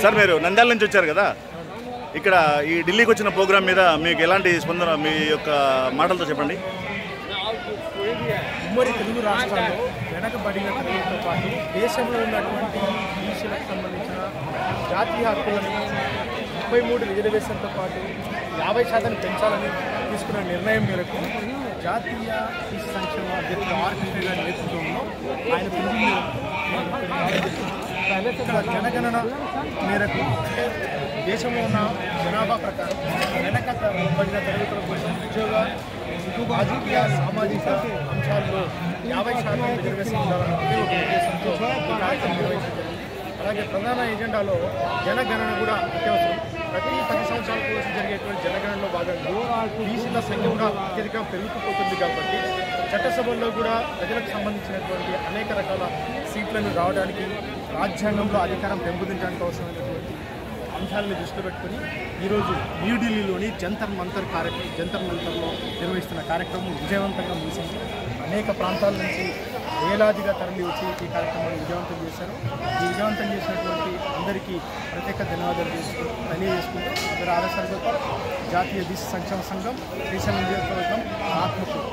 Sir మీరు నంద్యాల నుంచి వచ్చారు కదా, ఇక్కడ ఈ ఢిల్లీకి వచ్చిన ప్రోగ్రాం మీద మీకు ఎలాంటి స్పందన, మీ యొక్క మాటలతో చెప్పండి. ఉమ్మడి తెలుగు రాష్ట్రాల్లో వెనకబడిన తరగతితో పాటు దేశంలో ఉన్నటువంటి బీసీలకు సంబంధించిన జాతీయ హక్కులను 33 రిజర్వేషన్తో పాటు 50% పెంచాలని తీసుకున్న నిర్ణయం మేరకు జాతీయ బీసీ సంక్షేమ అధ్యక్షుడు ఆర్ కృష్ణ గారి నేతృత్వంలో ఆయన జనగణన మేరకు దేశంలో ఉన్న జనాభా ప్రకారం వెనకబడిన తరగతుల కోసం ఉద్యోగ రాజకీయ సామాజిక అంశాల్లో 50% రిజర్వేషన్ ఉండాలన్న ఒకే ఒక ఉద్దేశంతో ఈ కార్యక్రమం నిర్వహించడం జరిగింది. అలాగే ప్రధాన ఎజెండాలో జనగణన కూడా అత్యవసరం. ప్రతి 10 సంవత్సరాల కోసం జరిగేటువంటి జనగణనలో భాగంగా బీసీల సంఖ్య కూడా అత్యధికంగా పెరుగుతుపోతుంది కాబట్టి చట్టసభల్లో కూడా ప్రజలకు సంబంధించినటువంటి అనేక రకాల సీట్లను రావడానికి, రాజ్యాంగంలో అధికారం పెంపొందించడానికి అవసరమైనటువంటి అంశాలను దృష్టిలో పెట్టుకుని ఈరోజు న్యూఢిల్లీలోని జంతర్ మంతర్లో నిర్వహిస్తున్న కార్యక్రమం విజయవంతంగా ముగిసింది. అనేక ప్రాంతాల నుంచి వేలాదిగా తరలి వచ్చి ఈ కార్యక్రమాన్ని విజయవంతం చేశారు. ఈ విజయవంతం చేసినటువంటి అందరికీ ప్రత్యేక ధన్యవాదాలు తెలియజేసుకుంటూ అందరూ ఆర్ఎస్ఆర్ జాతీయ బీసీ సంక్షేమ సంఘం శ్రీశైలం నియోజకవర్గం ఆత్మకూరు